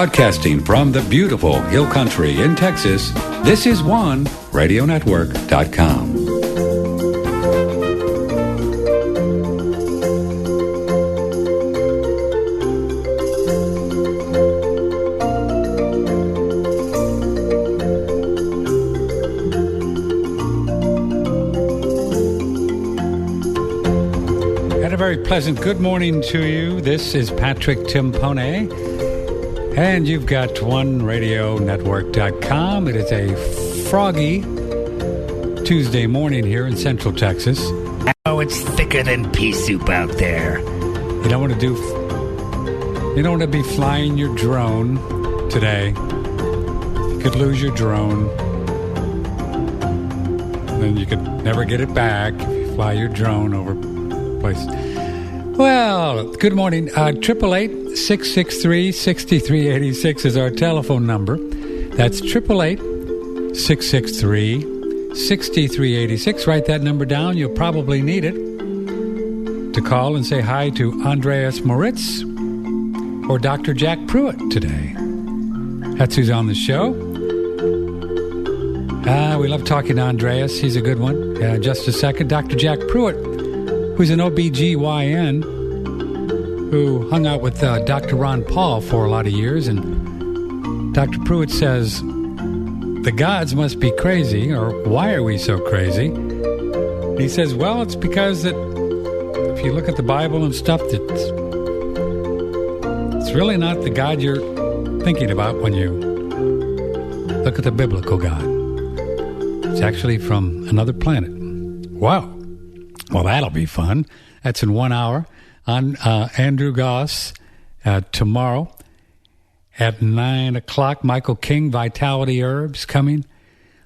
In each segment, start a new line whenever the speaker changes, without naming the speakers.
Broadcasting from the beautiful Hill Country in Texas, this is OneRadioNetwork.com. And a very pleasant good morning to you. This is Patrick Timpone. And you've got OneRadioNetwork.com. It is a froggy Tuesday morning here in Central Texas.
Oh, it's thicker than pea soup out there.
You don't want to be flying your drone today. You could lose your drone. And then you could never get it back if you fly your drone over places. Well, good morning. 888-663-6386 is our telephone number. That's 888-663-6386. Write that number down. You'll probably need it to call and say hi to Andreas Moritz or Dr. Jack Pruitt today. That's who's on the show. We love talking to Andreas. He's a good one. Just a second. Dr. Jack Pruitt, who's an OBGYN, who hung out with Dr. Ron Paul for a lot of years. And Dr. Pruitt says, the gods must be crazy, or why are we so crazy? And he says, well, it's because that if you look at the Bible and stuff, it's really not the God you're thinking about when you look at the biblical God. It's actually from another planet. Wow. Well, that'll be fun. That's in 1 hour. On Andrew Goss tomorrow at 9 o'clock. Michael King, Vitality Herbs, coming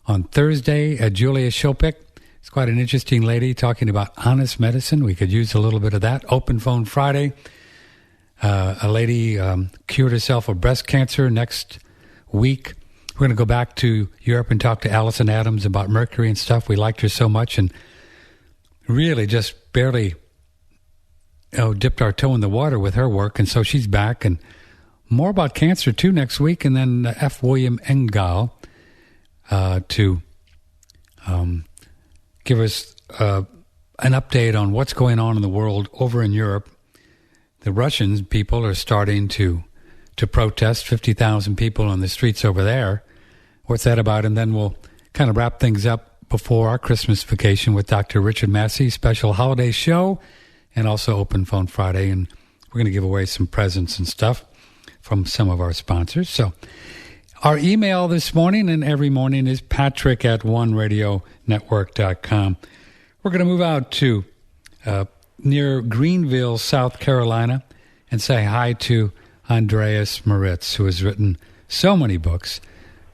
on Thursday. Julia Shopik. It's quite an interesting lady talking about honest medicine. We could use a little bit of that. Open Phone Friday. A lady cured herself of breast cancer next week. We're going to go back to Europe and talk to Allison Adams about mercury and stuff. We liked her so much and really just barely dipped our toe in the water with her work, and so she's back. And more about cancer, too, next week. And then F. William Engdahl to give us an update on what's going on in the world over in Europe. The Russian people are starting to protest, 50,000 people on the streets over there. What's that about? And then we'll kind of wrap things up before our Christmas vacation with Dr. Richard Massey, special holiday show, and also Open Phone Friday, and we're going to give away some presents and stuff from some of our sponsors. So our email this morning and every morning is patrick@oneradionetwork.com. We're going to move out to near Greenville, South Carolina, and say hi to Andreas Moritz, who has written so many books.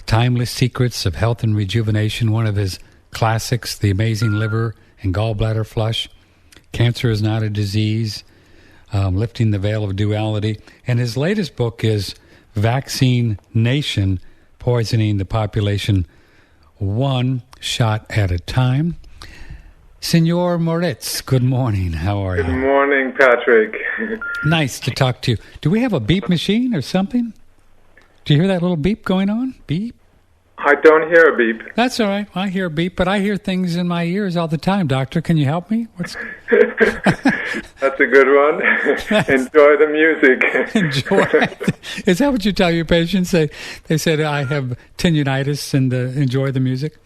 Timeless Secrets of Health and Rejuvenation, one of his classics, The Amazing Liver and Gallbladder Flush. Cancer is Not a Disease, Lifting the Veil of Duality. And his latest book is Vaccine Nation, Poisoning the Population One Shot at a Time. Senor Moritz, good morning. How are you?
Good morning, Patrick.
Nice to talk to you. Do we have a beep machine or something? Do you hear that little beep going on? Beep?
I don't hear a beep.
That's all right. I hear a beep, but I hear things in my ears all the time. Doctor, can you help me?
That's a good one. Enjoy the music.
Enjoy. Is that what you tell your patients? They said, I have tinnitus and enjoy the music?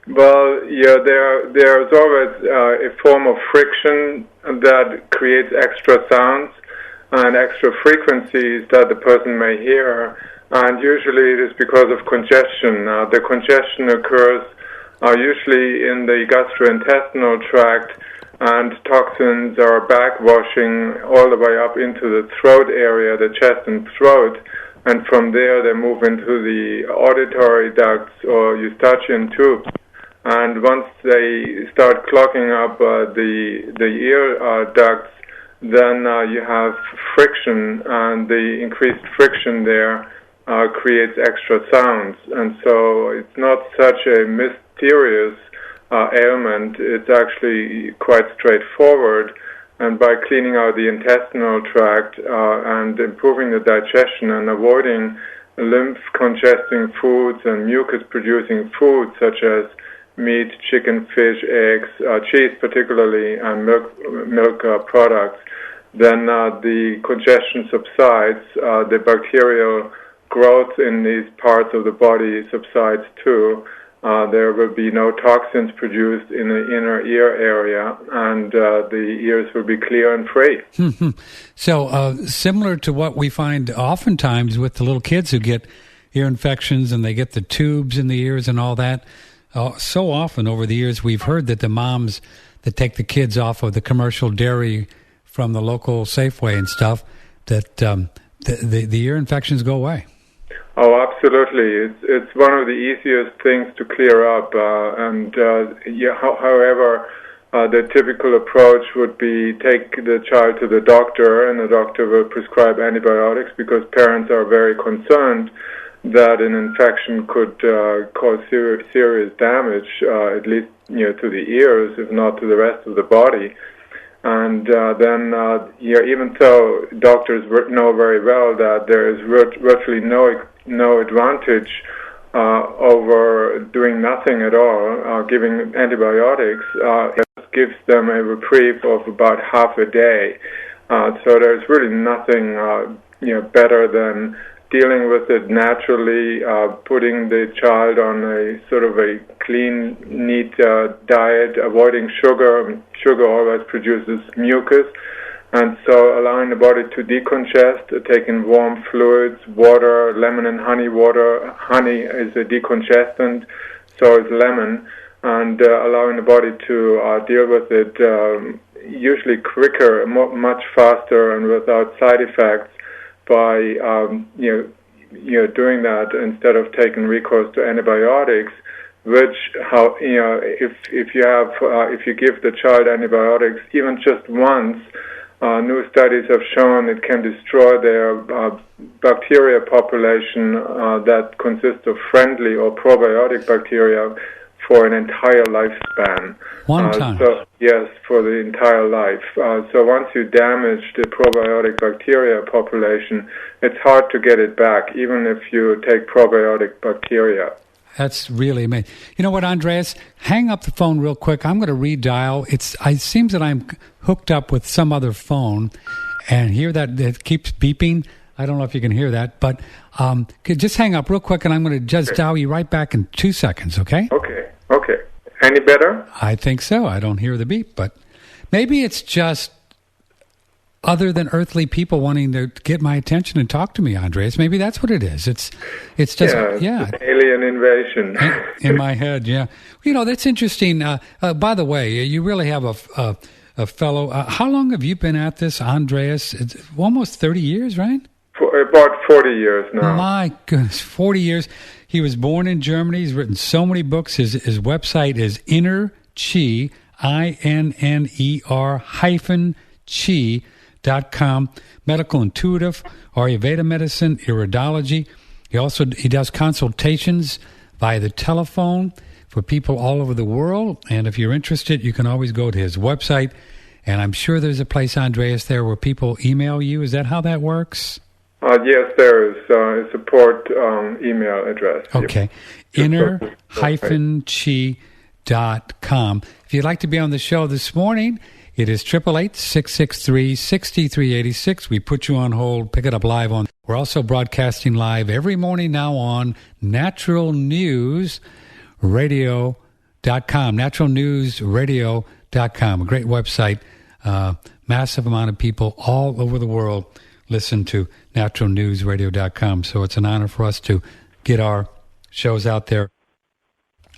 Well, yeah, there's always a form of friction that creates extra sounds and extra frequencies that the person may hear. And usually it is because of congestion. The congestion occurs usually in the gastrointestinal tract, and toxins are backwashing all the way up into the throat area, the chest and throat, and from there they move into the auditory ducts or eustachian tubes. And once they start clogging up the ear ducts, then you have friction, and the increased friction there creates extra sounds. And so it's not such a mysterious ailment. It's actually quite straightforward. And by cleaning out the intestinal tract and improving the digestion and avoiding lymph congesting foods and mucus producing foods such as meat, chicken, fish, eggs, cheese particularly, and milk products, then the congestion subsides, the bacterial growth in these parts of the body subsides too. There will be no toxins produced in the inner ear area, and the ears will be clear and free.
So similar to what we find oftentimes with the little kids who get ear infections and they get the tubes in the ears and all that, so often over the years we've heard that the moms that take the kids off of the commercial dairy from the local Safeway and stuff, that the ear infections go away.
Oh, absolutely. It's one of the easiest things to clear up. However, the typical approach would be take the child to the doctor, and the doctor will prescribe antibiotics because parents are very concerned that an infection could cause serious damage, at least to the ears, if not to the rest of the body. And then, even though doctors know very well that there is virtually no advantage over doing nothing at all, giving antibiotics, it gives them a reprieve of about half a day. So there's really nothing, better than dealing with it naturally, putting the child on a sort of a clean, neat diet, avoiding sugar. Sugar always produces mucus, and so allowing the body to decongest, taking warm fluids, water, lemon and honey water. Honey is a decongestant, so is lemon, and allowing the body to deal with it usually quicker, much faster, and without side effects by doing that instead of taking recourse to antibiotics. Which if you give the child antibiotics even just once, new studies have shown it can destroy their bacteria population that consists of friendly or probiotic bacteria for an entire lifespan.
One time?
Yes, for the entire life. So once you damage the probiotic bacteria population, it's hard to get it back, even if you take probiotic bacteria.
That's really amazing. You know what, Andreas? Hang up the phone real quick. I'm going to redial. It seems that I'm hooked up with some other phone, and hear that it keeps beeping. I don't know if you can hear that, but just hang up real quick, and I'm going to just dial you right back in 2 seconds, okay?
Okay. Any better?
I think so. I don't hear the beep, but maybe it's just other than earthly people wanting to get my attention and talk to me, Andreas. Maybe that's what it is. It's just
It's alien invasion
in my head. Yeah, that's interesting. By the way, you really have a fellow. How long have you been at this, Andreas? It's almost 30 years, right?
For about 40 years now.
My goodness, 40 years. He was born in Germany. He's written so many books. His website is Ener-Chi, INNER-Chi.com. Medical intuitive, Ayurveda medicine, iridology. He does consultations via the telephone for people all over the world. And if you're interested, you can always go to his website. And I'm sure there's a place, Andreas, there where people email you. Is that how that works?
Yes, there is a support email address.
Okay. Ener-Chi.com. If you'd like to be on the show this morning, it is 888-663-6386. We put you on hold, pick it up live on. We're also broadcasting live every morning now on naturalnewsradio.com. Naturalnewsradio.com. A great website. Massive amount of people all over the world listen to naturalnewsradio.com. So it's an honor for us to get our shows out there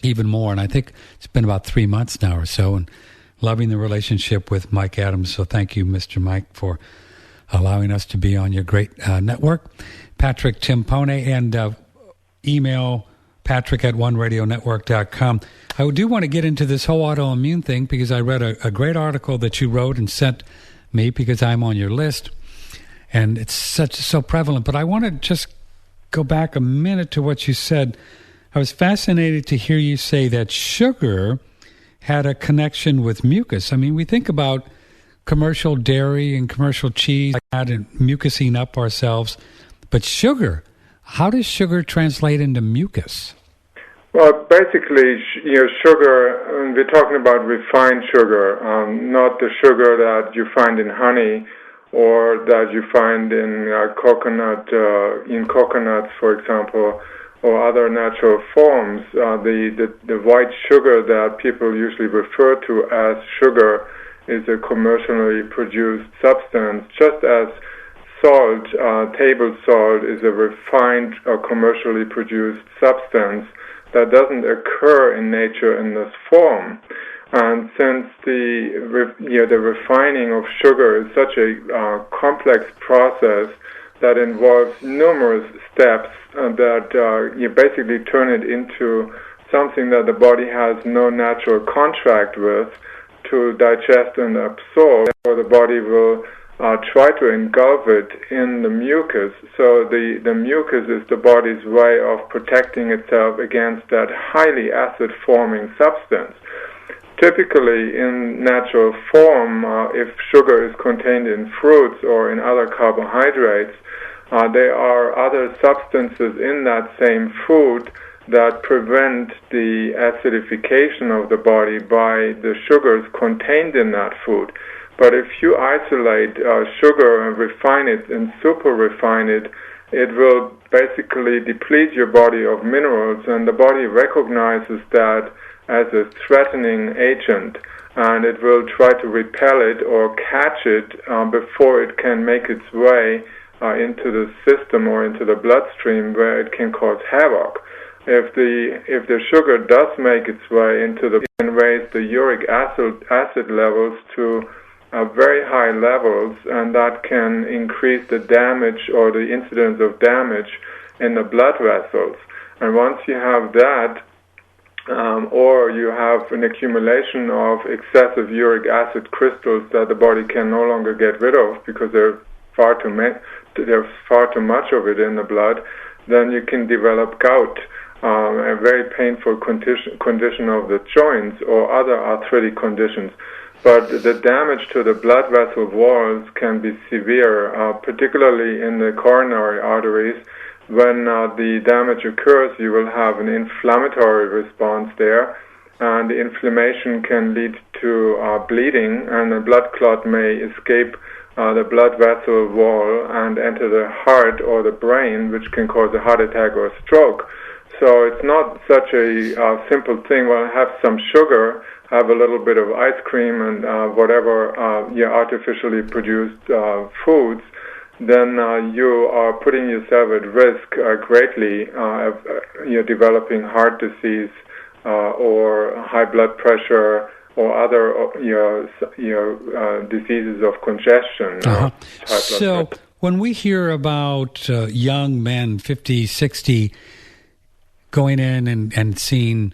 even more. And I think it's been about 3 months now or so, and loving the relationship with Mike Adams. So thank you, Mr. Mike, for allowing us to be on your great network. Patrick Timpone, and email Patrick at oneradionetwork.com. I do want to get into this whole autoimmune thing because I read a great article that you wrote and sent me because I'm on your list. And it's so prevalent. But I want to just go back a minute to what you said. I was fascinated to hear you say that sugar had a connection with mucus. I mean, we think about commercial dairy and commercial cheese like that and mucusing up ourselves. But sugar, how does sugar translate into mucus?
Well, basically, sugar, we're talking about refined sugar, not the sugar that you find in honey or that you find in coconuts, for example, or other natural forms. The white sugar that people usually refer to as sugar is a commercially produced substance, just as salt, table salt, is a refined or commercially produced substance that doesn't occur in nature in this form. And since the refining of sugar is such a complex process that involves numerous steps that you basically turn it into something that the body has no natural contract with to digest and absorb, or the body will try to engulf it in the mucus. So the mucus is the body's way of protecting itself against that highly acid-forming substance. Typically, in natural form, if sugar is contained in fruits or in other carbohydrates, there are other substances in that same food that prevent the acidification of the body by the sugars contained in that food. But if you isolate sugar and refine it and super refine it, it will basically deplete your body of minerals, and the body recognizes that as a threatening agent, and it will try to repel it or catch it before it can make its way into the system or into the bloodstream, where it can cause havoc. If the sugar does make its way into it can raise the uric acid levels to very high levels, and that can increase the damage or the incidence of damage in the blood vessels. And once you have that, or you have an accumulation of excessive uric acid crystals that the body can no longer get rid of because there's far too much of it in the blood, then you can develop gout, a very painful condition of the joints or other arthritic conditions. But the damage to the blood vessel walls can be severe, particularly in the coronary arteries. When the damage occurs, you will have an inflammatory response there, and the inflammation can lead to bleeding, and a blood clot may escape the blood vessel wall and enter the heart or the brain, which can cause a heart attack or a stroke. So it's not such a simple thing. Well, have some sugar, have a little bit of ice cream and whatever artificially produced foods, then you are putting yourself at risk greatly of developing heart disease or high blood pressure or other diseases of congestion.
So when we hear about young men, 50, 60, going in and seeing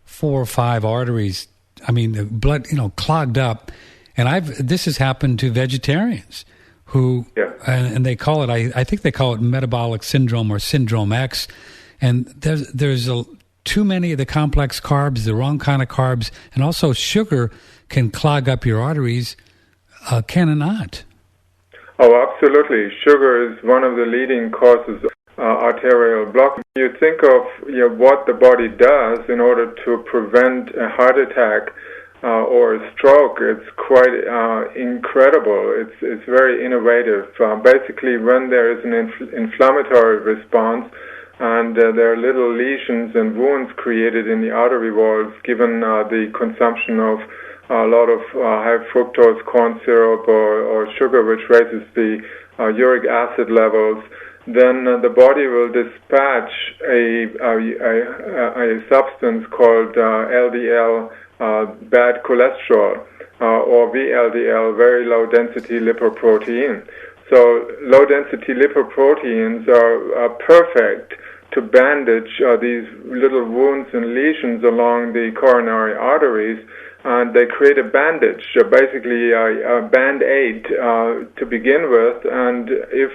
4 or 5 arteries, I mean, the blood, clogged up, and this has happened to vegetarians who, and they call it, I think they call it metabolic syndrome or syndrome X, and there's too many of the complex carbs, the wrong kind of carbs, and also sugar can clog up your arteries, can it not?
Oh, absolutely. Sugar is one of the leading causes of arterial block. You think of what the body does in order to prevent a heart attack or a stroke. It's quite incredible. It's very innovative. Basically, when there is an inflammatory response and there are little lesions and wounds created in the artery walls, given the consumption of a lot of high fructose corn syrup or sugar, which raises the uric acid levels, then the body will dispatch a substance called LDL, bad cholesterol, or VLDL, very low-density lipoprotein. So low-density lipoproteins are perfect to bandage these little wounds and lesions along the coronary arteries, and they create a bandage, basically a band-aid to begin with, and if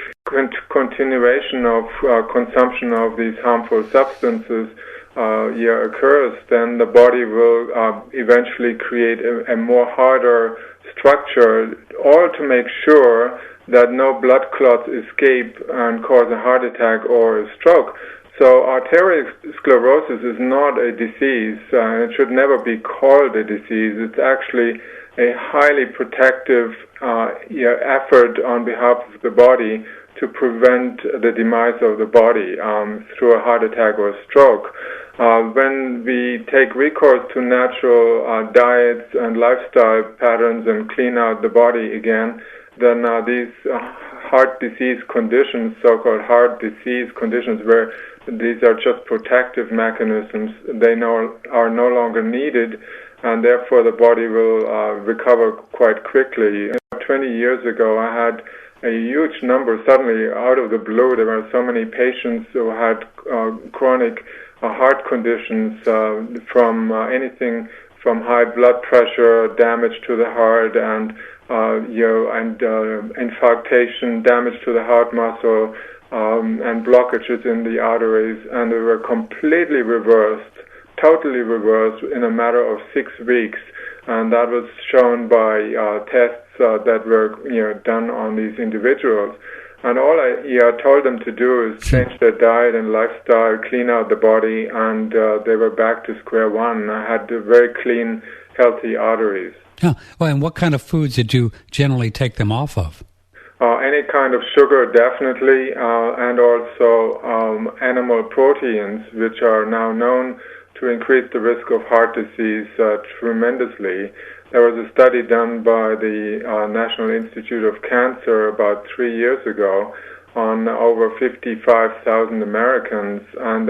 continuation of consumption of these harmful substances occurs, then the body will eventually create a more harder structure, all to make sure that no blood clots escape and cause a heart attack or a stroke. So arteriosclerosis is not a disease. It should never be called a disease. It's actually a highly protective effort on behalf of the body to prevent the demise of the body through a heart attack or stroke. When we take recourse to natural diets and lifestyle patterns and clean out the body again, then these heart disease conditions, so-called heart disease conditions, where these are just protective mechanisms, they are no longer needed, and therefore the body will recover quite quickly. 20 years ago, I had a huge number. Suddenly, out of the blue, there were so many patients who had chronic heart conditions from anything from high blood pressure, damage to the heart, and infarction, damage to the heart muscle, and blockages in the arteries, and they were completely reversed, totally reversed in a matter of 6 weeks, and that was shown by tests that were done on these individuals. And all I told them to do is change their diet and lifestyle, clean out the body, and they were back to square one. I had very clean, healthy arteries.
Yeah. Well, and what kind of foods did you generally take them off of?
Any kind of sugar, definitely, and also animal proteins, which are now known to increase the risk of heart disease tremendously. There was a study done by the National Institute of Cancer about 3 years ago on over 55,000 Americans, and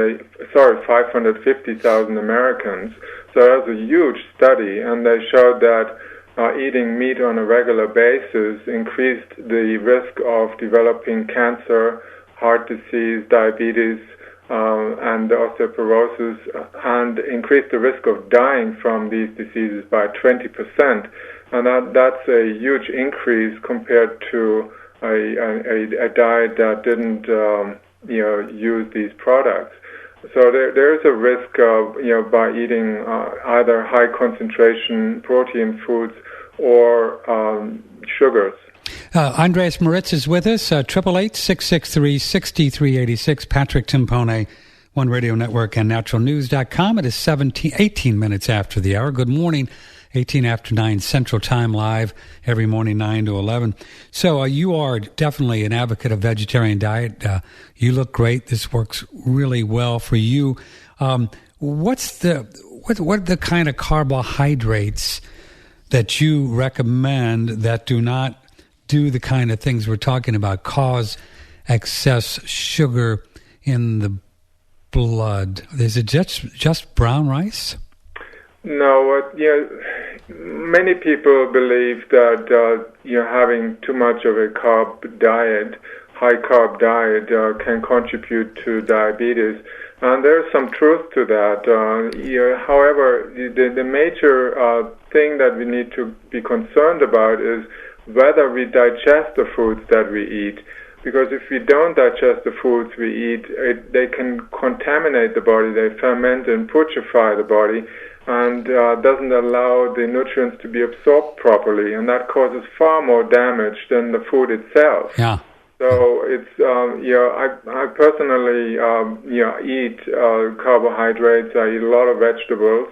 550,000 Americans. So that was a huge study, and they showed that eating meat on a regular basis increased the risk of developing cancer, heart disease, diabetes, and osteoporosis, and increased the risk of dying from these diseases by 20%. And that's a huge increase compared to a diet that didn't use these products. So there is a risk of by eating either high concentration protein foods or sugars.
Andreas Moritz is with us, 888-663-6386, Patrick Timpone, One Radio Network and naturalnews.com. It is 18 minutes after the hour. Good morning, 18 after 9 Central Time, live every morning, 9 to 11. So you are definitely an advocate of vegetarian diet. You look great. This works really well for you. What are the kind of carbohydrates that you recommend that do not do the kind of things we're talking about, cause excess sugar in the blood? Is it just brown rice?
No, many people believe that having too much of a carb diet, high carb diet, can contribute to diabetes. And there's some truth to that. However, the major thing that we need to be concerned about is whether we digest the foods that we eat. Because if we don't digest the foods we eat, they can contaminate the body, they ferment and putrefy the body, and doesn't allow the nutrients to be absorbed properly, and that causes far more damage than the food itself.
Yeah.
So it's I personally eat carbohydrates. I eat a lot of vegetables,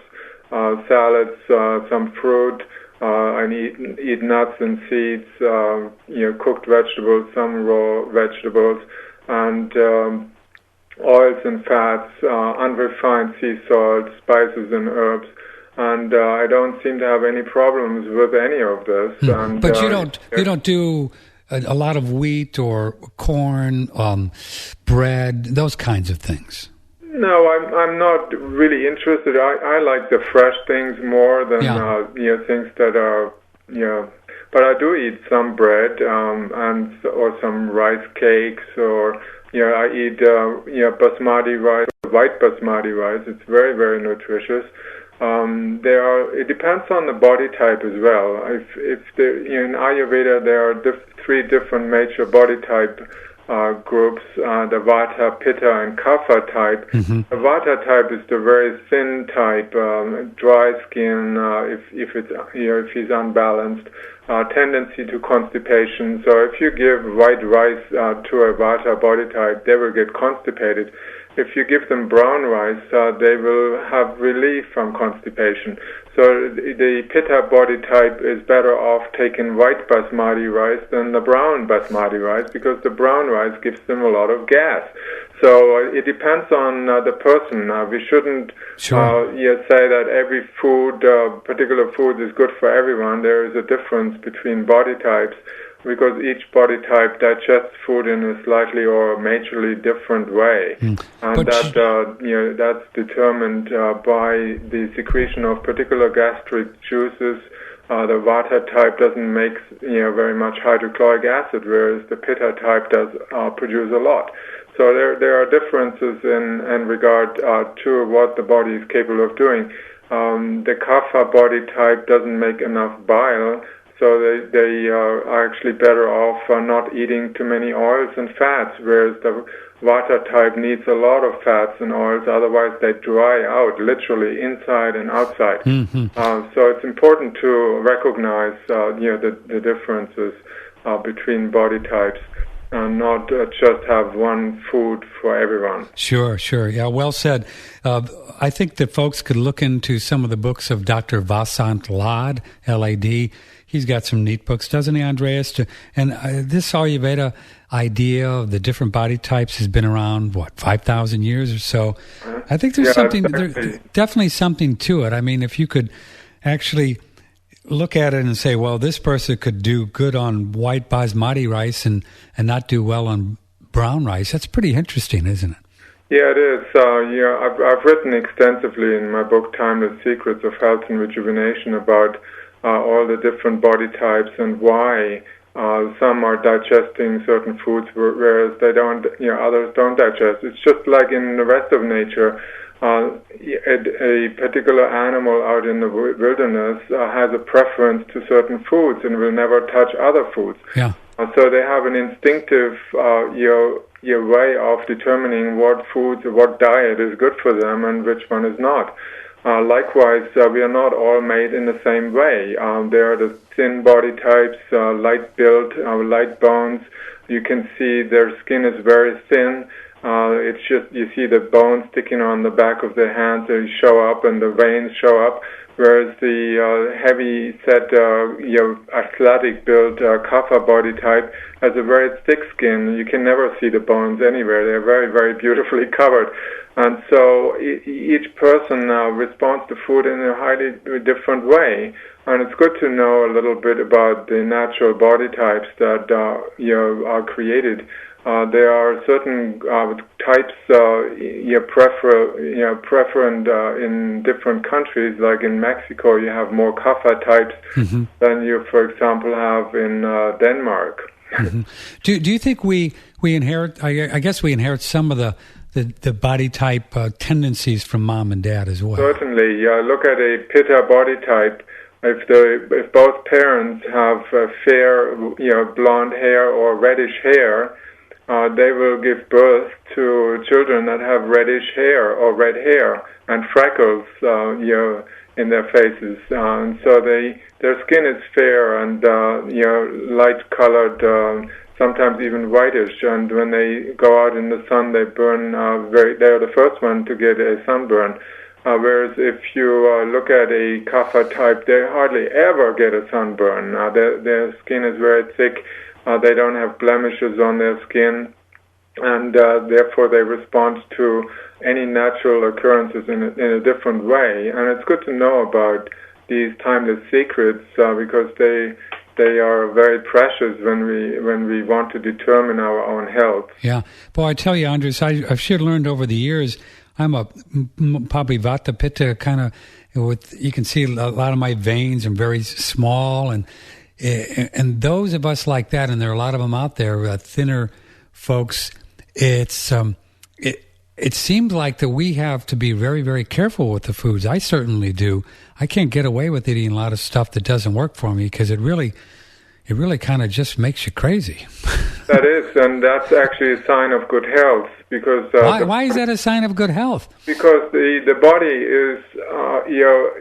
salads, some fruit. I eat nuts and seeds, cooked vegetables, some raw vegetables, and oils and fats, unrefined sea salt, spices and herbs. And I don't seem to have any problems with any of this. And,
but you don't do a lot of wheat or corn, bread, those kinds of things.
No, I'm not really interested. I like the fresh things more than things that are But I do eat some bread or some rice cakes, or I eat basmati rice, white basmati rice. It's very, very nutritious. It depends on the body type as well. In Ayurveda there are 3 different major body type groups, the Vata, Pitta, and Kapha type.
Mm-hmm.
The Vata type is the very thin type, dry skin, if he's unbalanced, tendency to constipation. So if you give white rice to a Vata body type, they will get constipated. If you give them brown rice, they will have relief from constipation. So the Pitta body type is better off taking white basmati rice than the brown basmati rice, because the brown rice gives them a lot of gas. So it depends on the person. We shouldn't say that every food, particular food, is good for everyone. There is a difference between body types, because each body type digests food in a slightly or majorly different way, and that's determined by the secretion of particular gastric juices. The Vata type doesn't make very much hydrochloric acid, whereas the Pitta type does produce a lot. So there are differences in regard to what the body is capable of doing. The Kapha body type doesn't make enough bile, so they are actually better off not eating too many oils and fats, whereas the Vata type needs a lot of fats and oils, otherwise they dry out, literally inside and outside.
Mm-hmm.
So it's important to recognize the differences between body types, and not just have one food for everyone.
Sure. Yeah, well said. I think that folks could look into some of the books of Dr. Vasant Lad, L-A-D. He's got some neat books, doesn't he, Andreas? And this Ayurveda idea of the different body types has been around, 5,000 years or so. I think there's definitely something to it. I mean, if you could actually look at it and say, well, this person could do good on white basmati rice and not do well on brown rice, that's pretty interesting, isn't it?
Yeah, it is. I've written extensively in my book, Timeless Secrets of Health and Rejuvenation, about all the different body types and why some are digesting certain foods, whereas they don't, others don't digest. It's just like in the rest of nature. A particular animal out in the wilderness has a preference to certain foods and will never touch other foods.
Yeah.
So they have an instinctive way of determining what foods, what diet is good for them and which one is not. Likewise, we are not all made in the same way. There are the thin body types, light build, light bones. You can see their skin is very thin. It's just, you see the bones sticking on the back of their hands, they show up, and the veins show up, whereas the heavy-set, athletic build Kapha body type has a very thick skin. You can never see the bones anywhere. They're very, very beautifully covered. And so each person responds to food in a highly different way. And it's good to know a little bit about the natural body types that are created. There are certain types preferred in different countries. Like in Mexico, you have more Kapha types than you, for example, have in Denmark.
Mm-hmm. Do you think we inherit? I guess we inherit some of the body type tendencies from mom and dad as well.
Certainly, look at a Pitta body type. If both parents have fair, blonde hair or reddish hair, they will give birth to children that have reddish hair or red hair and freckles, in their faces. And so their skin is fair and, light-colored, sometimes even whitish. And when they go out in the sun, they burn they're the first one to get a sunburn. Whereas if you look at a Kapha type, they hardly ever get a sunburn. Their skin is very thick. They don't have blemishes on their skin, and therefore they respond to any natural occurrences in a different way. And it's good to know about these timeless secrets because they are very precious when we want to determine our own health.
Yeah. Boy, I tell you, Andreas, I've sure learned over the years. I'm a probably Vata Pitta kind of, you can see a lot of my veins are very small, and those of us like that, and there are a lot of them out there, thinner folks, it seems like that we have to be very, very careful with the foods. I certainly do. I can't get away with eating a lot of stuff that doesn't work for me because it really it really kind of just makes you crazy.
That is, and that's actually a sign of good health, because
why is that a sign of good health?
Because the body is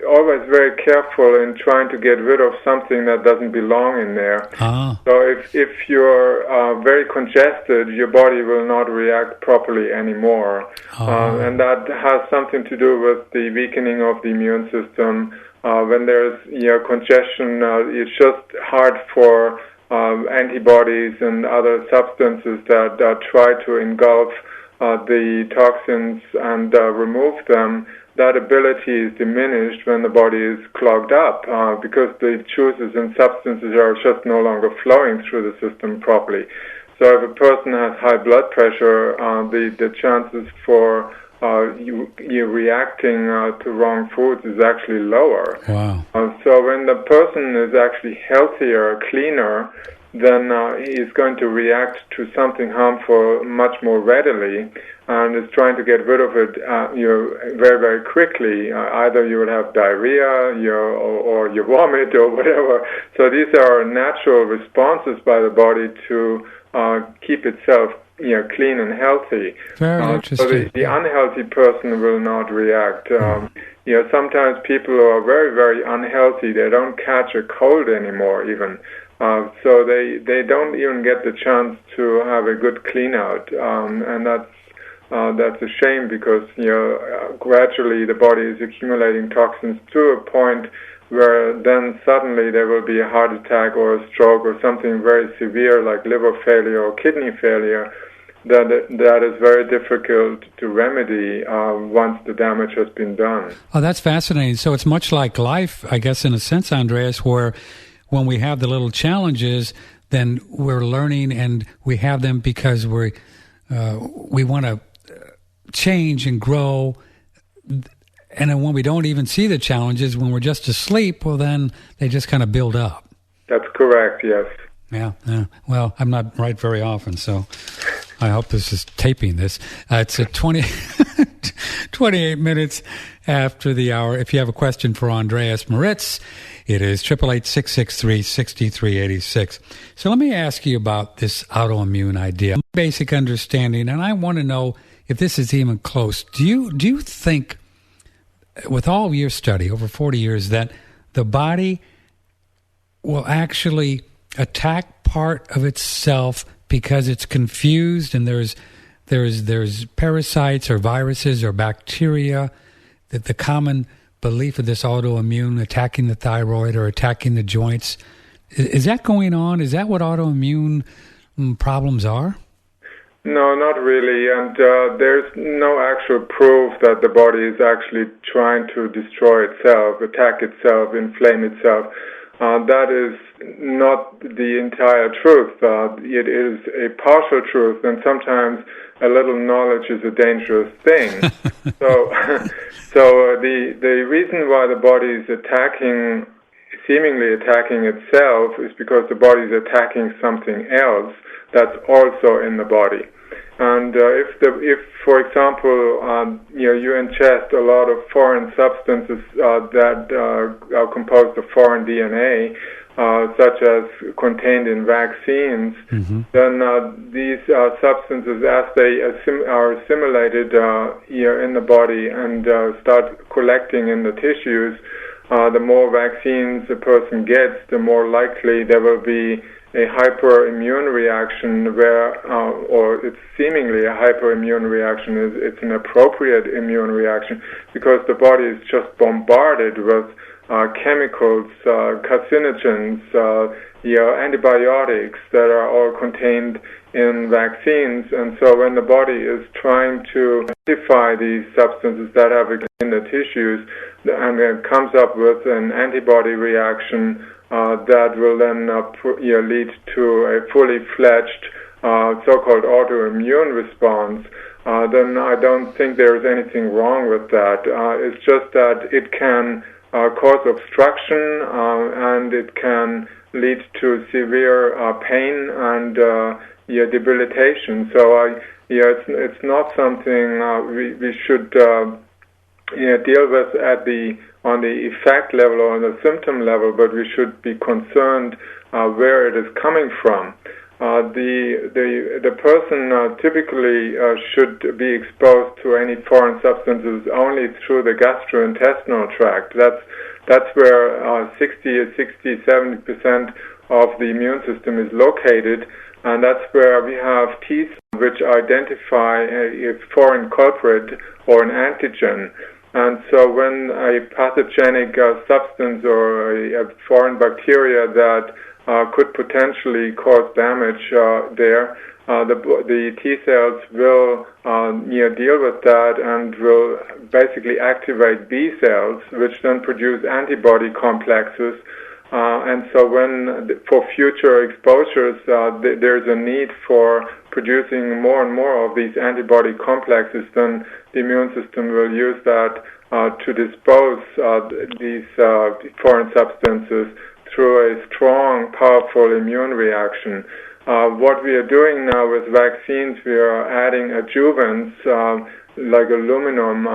always very careful in trying to get rid of something that doesn't belong in there. So if you're very congested, your body will not react properly anymore, and that has something to do with the weakening of the immune system. When there's congestion, it's just hard for antibodies and other substances that try to engulf the toxins and remove them. That ability is diminished when the body is clogged up because the juices and substances are just no longer flowing through the system properly. So if a person has high blood pressure, the chances for you reacting to wrong foods is actually lower.
Wow.
So when the person is actually healthier, cleaner, then he's going to react to something harmful much more readily, and is trying to get rid of it very, very quickly. Either you will have diarrhea, or you vomit, or whatever. So these are natural responses by the body to keep itself clean and healthy.
Very interesting.
So the unhealthy person will not react. Sometimes people who are very, very unhealthy, they don't catch a cold anymore even. So they don't even get the chance to have a good clean out. And that's a shame, because gradually the body is accumulating toxins to a point where then suddenly there will be a heart attack or a stroke or something very severe like liver failure or kidney failure that is very difficult to remedy once the damage has been done.
Oh, that's fascinating. So it's much like life, I guess, in a sense, Andreas, where when we have the little challenges, then we're learning, and we have them because we want to change and grow. And then when we don't even see the challenges, when we're just asleep, well, then they just kind of build up.
That's correct, yes.
Yeah. Well, I'm not right very often, so I hope this is taping this. It's at 28 minutes after the hour. If you have a question for Andreas Moritz, it is 888-663-6386. So let me ask you about this autoimmune idea. Basic understanding, and I want to know if this is even close. Do you think, with all of your study, over 40 years, that the body will actually attack part of itself because it's confused, and there's parasites or viruses or bacteria, that the common belief of this autoimmune attacking the thyroid or attacking the joints? Is that going on? Is that what autoimmune problems are?
No, not really. And there's no actual proof that the body is actually trying to destroy itself, attack itself, inflame itself. That is not the entire truth. It is a partial truth, and sometimes a little knowledge is a dangerous thing. So the reason why the body is seemingly attacking itself, is because the body is attacking something else that's also in the body. And if, for example, you ingest a lot of foreign substances that are composed of foreign DNA, such as contained in vaccines, then these substances, as they are assimilated in the body and start collecting in the tissues, the more vaccines a person gets, the more likely there will be a hyperimmune reaction or it's seemingly a hyperimmune reaction. It's an appropriate immune reaction, because the body is just bombarded with chemicals, carcinogens, antibiotics that are all contained in vaccines. And so when the body is trying to identify these substances that have in the tissues, and it comes up with an antibody reaction that will then lead to a fully fledged so-called autoimmune response, then I don't think there's anything wrong with that. It's just that it can cause obstruction, and it can lead to severe pain and debilitation. So it's not something we should deal with at the on the effect level or on the symptom level, but we should be concerned where it is coming from. The person typically should be exposed to any foreign substances only through the gastrointestinal tract. That's where 70% of the immune system is located, and that's where we have T cells which identify a foreign culprit or an antigen. And so when a pathogenic substance or a foreign bacteria that could potentially cause damage there, the T cells will deal with that and will basically activate B cells, which then produce antibody complexes. And so for future exposures, there's a need for producing more and more of these antibody complexes, then the immune system will use that to dispose these foreign substances through a strong, powerful immune reaction. What we are doing now with vaccines, we are adding adjuvants like aluminum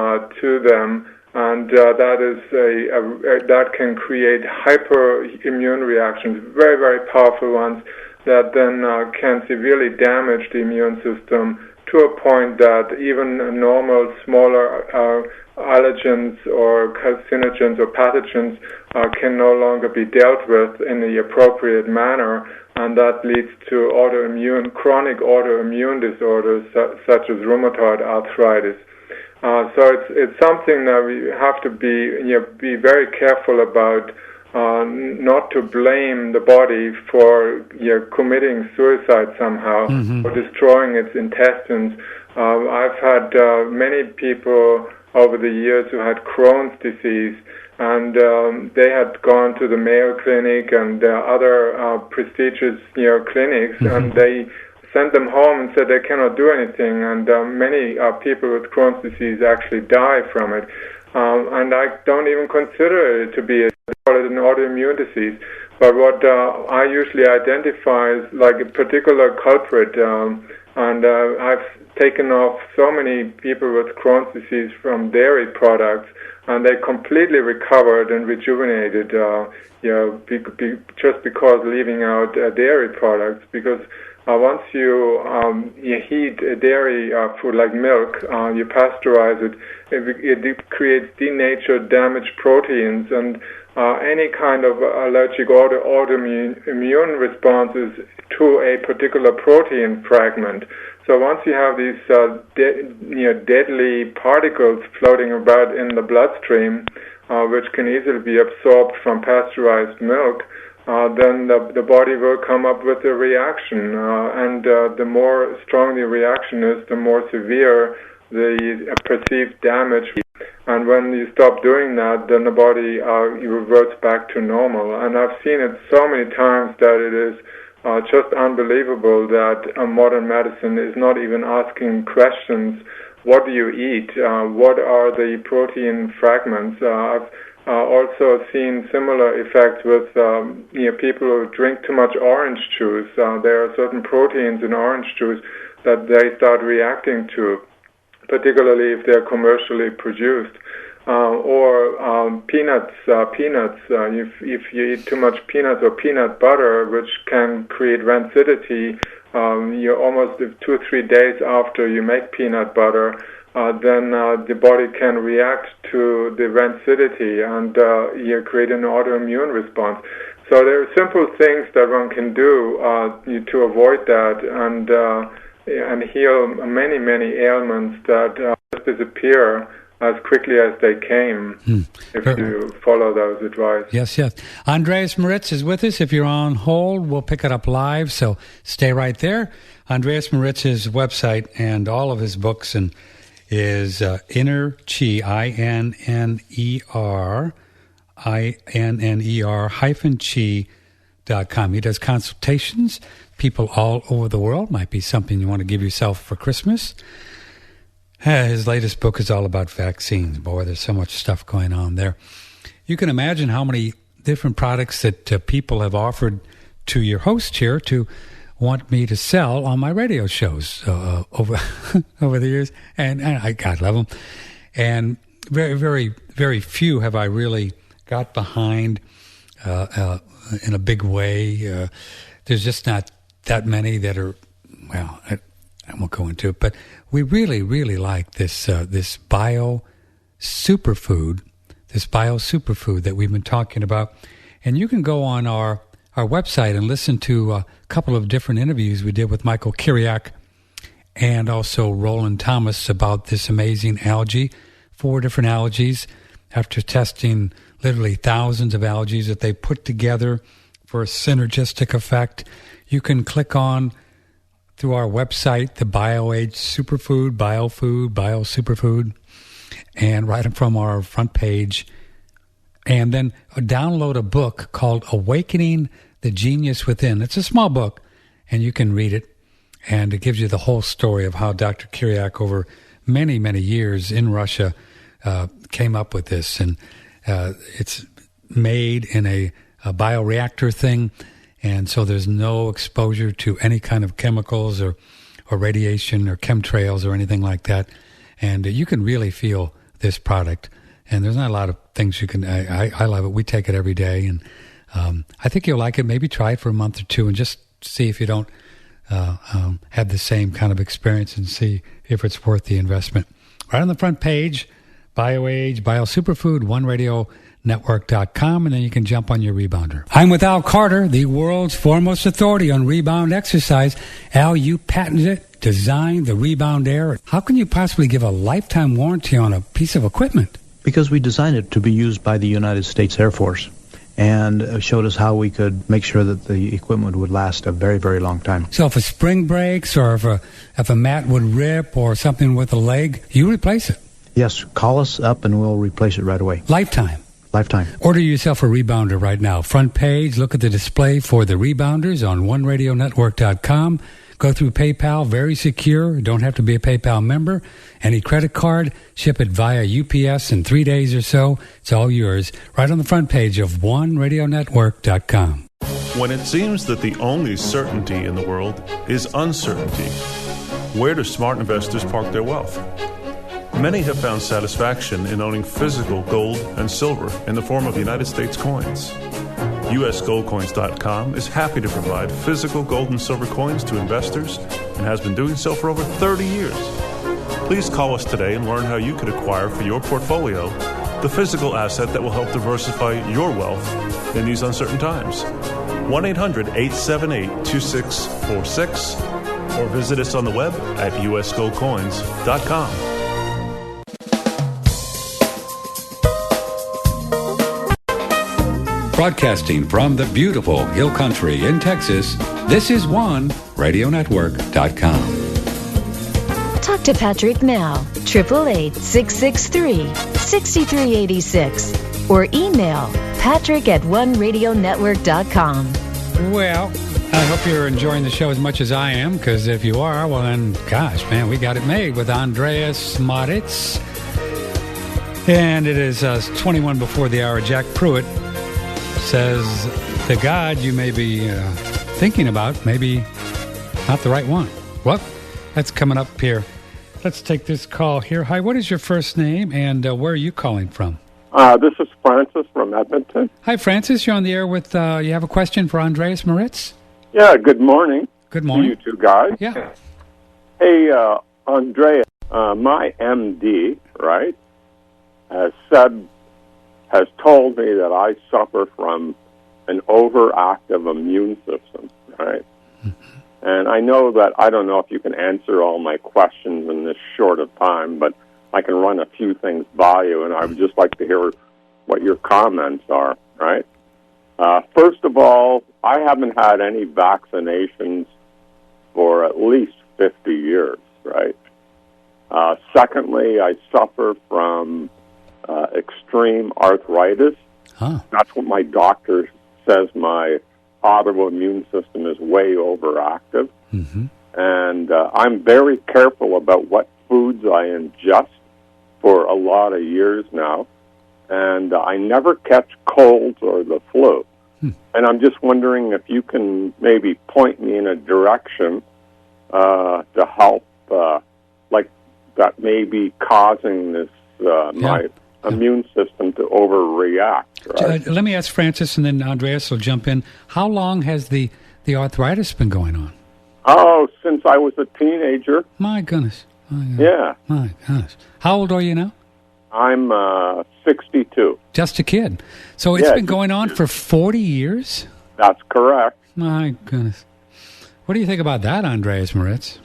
to them, and that can create hyperimmune reactions, very, very powerful ones, that then can severely damage the immune system to a point that even normal, smaller allergens or carcinogens or pathogens can no longer be dealt with in the appropriate manner, and that leads to chronic autoimmune disorders such as rheumatoid arthritis. So it's something that we have to be very careful about, not to blame the body for committing suicide somehow or destroying its intestines. I've had many people over the years who had Crohn's disease, and they had gone to the Mayo Clinic and other prestigious clinics, and they sent them home and said they cannot do anything, and many people with Crohn's disease actually die from it. And I don't even consider it to be an autoimmune disease. But what I usually identify is like a particular culprit, and I've taken off so many people with Crohn's disease from dairy products, and they completely recovered and rejuvenated, just because leaving out dairy products. Because once you heat dairy food like milk, you pasteurize it, it creates denatured, damaged proteins, and any kind of allergic autoimmune responses to a particular protein fragment. So once you have these deadly particles floating about in the bloodstream, which can easily be absorbed from pasteurized milk, then the body will come up with a reaction, and the more strong the reaction is, the more severe the perceived damage. And when you stop doing that, then the body reverts back to normal. And I've seen it so many times that it is just unbelievable that modern medicine is not even asking questions. What do you eat? What are the protein fragments? I've also seen similar effects with people who drink too much orange juice. There are certain proteins in orange juice that they start reacting to, particularly if they're commercially produced. Or peanuts. If you eat too much peanuts or peanut butter, which can create rancidity, you're almost 2 or 3 days after you make peanut butter, then the body can react to the rancidity and you create an autoimmune response. So there are simple things that one can do to avoid that and heal many, many ailments that just disappear as quickly as they came, if you follow those advice.
Yes. Andreas Moritz is with us. If you're on hold, we'll pick it up live, so stay right there. Andreas Moritz's website and all of his books is Ener-Chi, INNER-Chi.com. He does consultations, people all over the world. Might be something you want to give yourself for Christmas. His latest book is all about vaccines. Boy, there's so much stuff going on there. You can imagine how many different products that people have offered to your host here to want me to sell on my radio shows over the years. And I God love them. very, very, very few have I really got behind in a big way. There's just not that many that are, well, I won't go into it, but we really, really like this bio superfood that we've been talking about. And you can go on our website and listen to a couple of different interviews we did with Michael Kiriak and also Roland Thomas about this amazing algae, 4 different algaes, after testing literally thousands of algaes that they put together for a synergistic effect. You can click on, through our website, the BioAge Superfood, Bio Superfood, and right from our front page. And then download a book called Awakening the Genius Within. It's a small book, and you can read it. And it gives you the whole story of how Dr. Kiriak, over many, many years in Russia, came up with this. And it's made in a bioreactor thing, and so there's no exposure to any kind of chemicals or radiation or chemtrails or anything like that. And you can really feel this product. And there's not a lot of things you can... I love it. We take it every day. And I think you'll like it. Maybe try it for a month or two and just see if you don't have the same kind of experience and see if it's worth the investment. Right on the front page, BioAge, Bio Superfood, OneRadioNetwork.com, and then you can jump on your rebounder. I'm with Al Carter, the world's foremost authority on rebound exercise. Al, you patented it, designed the Rebound Air. How can you possibly give a lifetime warranty on a piece of equipment?
Because we designed it to be used by the United States Air Force, and showed us how we could make sure that the equipment would last a very, very long time.
So if a spring breaks or if a mat would rip or something with a leg, you replace it?
Yes, call us up and we'll replace it right away.
Lifetime?
Lifetime.
Order yourself a rebounder right now. Front page, look at the display for the rebounders on OneRadioNetwork.com. Go through PayPal, very secure. Don't have to be a PayPal member. Any credit card, ship it via UPS in 3 days or so. It's all yours. Right on the front page of OneRadioNetwork.com.
When it seems that the only certainty in the world is uncertainty, where do smart investors park their wealth? Many have found satisfaction in owning physical gold and silver in the form of United States coins. USGoldCoins.com is happy to provide physical gold and silver coins to investors and has been doing so for over 30 years. Please call us today and learn how you could acquire for your portfolio the physical asset that will help diversify your wealth in these uncertain times. 1-800-878-2646 or visit us on the web at USGoldCoins.com.
Broadcasting from the beautiful Hill Country in Texas, this is OneRadioNetwork.com.
Talk to Patrick now, 888-663-6386, or email patrick@OneRadioNetwork.com.
Well, I hope you're enjoying the show as much as I am, because if you are, well then, gosh, man, we got it made with Andreas Moritz. And it is 21 before the hour. Jack Pruitt says the God you may be thinking about, maybe not the right one. Well, that's coming up here. Let's take this call here. Hi, what is your first name, and where are you calling from?
This is Francis from Edmonton.
Hi, Francis. You're on the air with, you have a question for Andreas Moritz?
Yeah, good morning.
Good morning.
To you two guys.
Yeah.
Hey, Andreas, my MD, right, has told me that I suffer from an overactive immune system, right? Mm-hmm. And I know that, I don't know if you can answer all my questions in this short of time, but I can run a few things by you, and I would just like to hear what your comments are, right? First of all, I haven't had any vaccinations for at least 50 years, right? Secondly, I suffer from extreme arthritis.
Huh.
That's what my doctor says. My autoimmune system is way overactive.
Mm-hmm.
And I'm very careful about what foods I ingest for a lot of years now. And I never catch colds or the flu. And I'm just wondering if you can maybe point me in a direction to help, like that may be causing this my immune system to overreact. Right?
Let me ask Francis, and then Andreas will jump in. How long has the arthritis been going on?
Oh, since I was a teenager.
My goodness.
Yeah.
My goodness. How old are you now?
I'm 62.
Just a kid. So it's been going on for 40 years?
That's correct.
My goodness. What do you think about that, Andreas Moritz?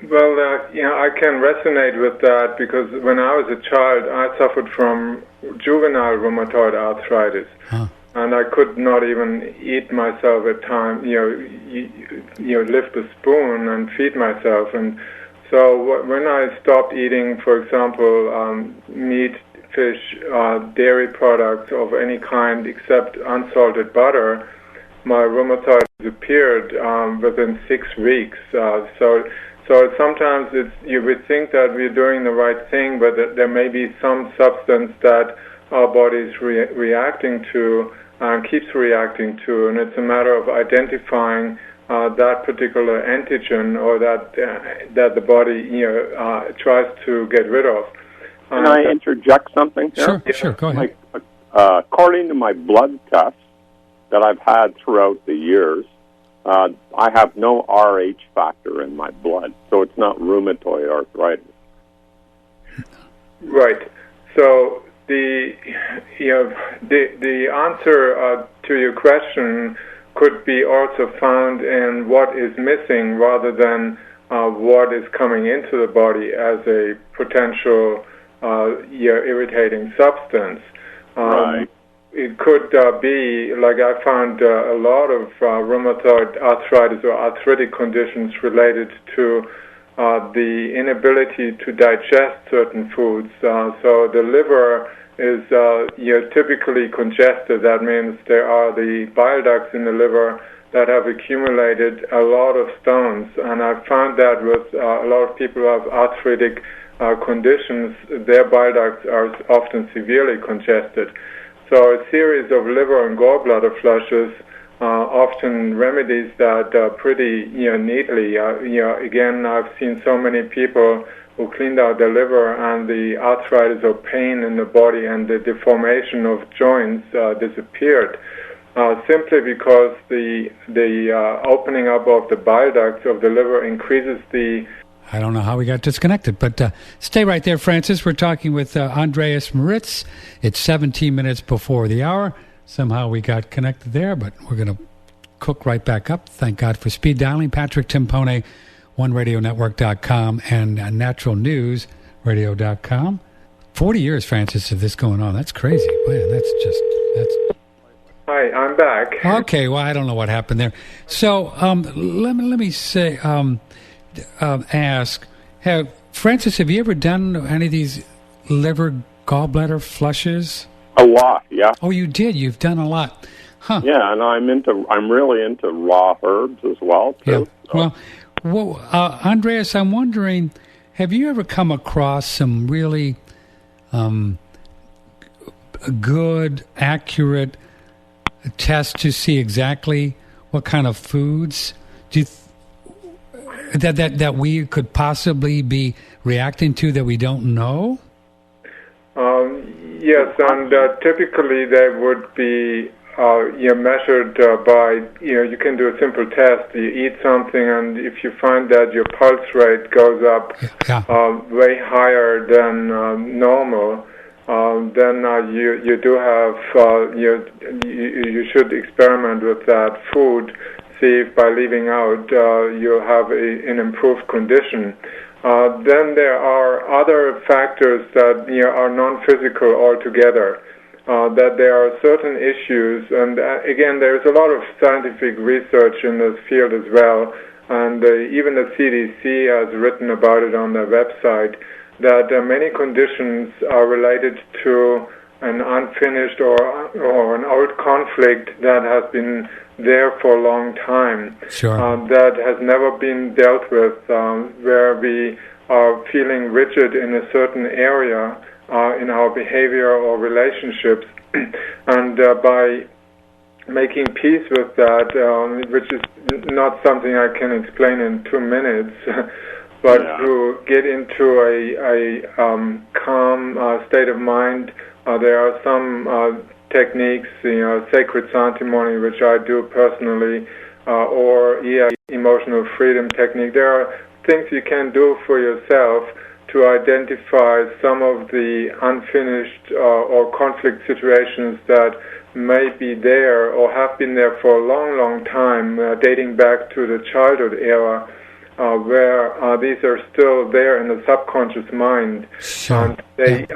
Well, I can resonate with that because when I was a child, I suffered from juvenile rheumatoid arthritis.
Huh.
And I could not even eat myself at times, lift a spoon and feed myself. And so when I stopped eating, for example, meat, fish, dairy products of any kind except unsalted butter, my rheumatoid disappeared within 6 weeks. So sometimes you would think that we're doing the right thing, but that there may be some substance that our body is reacting to and keeps reacting to, and it's a matter of identifying that particular antigen or that the body tries to get rid of.
Can I interject something here?
Sure, go ahead.
According to my blood tests that I've had throughout the years, I have no Rh factor in my blood, so it's not rheumatoid arthritis.
Right. So the answer to your question could be also found in what is missing rather than what is coming into the body as a potential irritating substance.
Right.
It could be, like I found a lot of rheumatoid arthritis or arthritic conditions related to the inability to digest certain foods. So the liver is typically congested. That means there are the bile ducts in the liver that have accumulated a lot of stones. And I've found that with a lot of people who have arthritic conditions, their bile ducts are often severely congested. So a series of liver and gallbladder flushes often remedies that pretty neatly. Again, I've seen so many people who cleaned out their liver and the arthritis or pain in the body and the deformation of joints disappeared, simply because the opening up of the bile ducts of the liver increases the...
I don't know how we got disconnected, but stay right there, Francis. We're talking with Andreas Moritz. It's 17 minutes before the hour. Somehow we got connected there, but we're going to cook right back up. Thank God for speed dialing. Patrick Timpone, OneRadioNetwork.com, and NaturalNewsRadio.com. 40 years, Francis, of this going on. That's crazy. Man, that's...
Hi, I'm back.
Okay, well, I don't know what happened there. So let me say... ask, Francis, have you ever done any of these liver gallbladder flushes?
A lot, yeah.
Oh, you did. You've done a lot, huh?
Yeah, and I'm really into raw herbs as well too.
Yeah. Well, Andreas, I'm wondering, have you ever come across some really good, accurate tests to see exactly what kind of foods that we could possibly be reacting to that we don't know?
Yes, and typically they would be measured by, you can do a simple test. You eat something, and if you find that your pulse rate goes up way higher than normal, then you do have, you should experiment with that food. See if by leaving out you have an improved condition. Then there are other factors that are non-physical altogether. That there are certain issues, and again, there's a lot of scientific research in this field as well, and even the CDC has written about it on their website, that many conditions are related to an unfinished or an old conflict that has been there for a long time.
Sure.
That has never been dealt with, where we are feeling rigid in a certain area in our behavior or relationships, and by making peace with that, which is not something I can explain in 2 minutes, but to get into a calm state of mind, there are some techniques, sacred sanctimony, which I do personally, or emotional freedom technique. There are things you can do for yourself to identify some of the unfinished or conflict situations that may be there or have been there for a long, long time, dating back to the childhood era, where these are still there in the subconscious mind.
Sure.
And they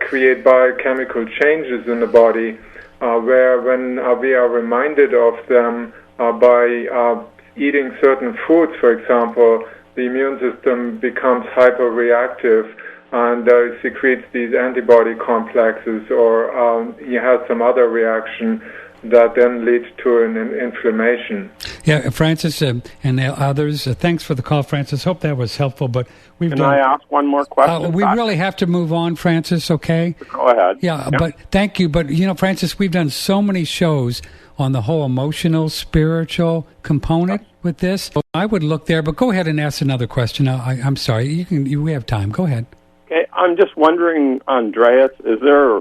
create biochemical changes in the body, where when we are reminded of them by eating certain foods, for example, the immune system becomes hyperreactive and secretes these antibody complexes, or you have some other reaction that then leads to an inflammation.
Yeah, Francis and others, thanks for the call, Francis. Hope that was helpful. But
Can I ask one more question?
We really have to move on, Francis, okay?
Go ahead.
Yeah, but thank you. But, Francis, we've done so many shows on the whole emotional, spiritual component with this. I would look there, but go ahead and ask another question. I'm sorry. We have time. Go ahead.
Okay, I'm just wondering, Andreas, is there,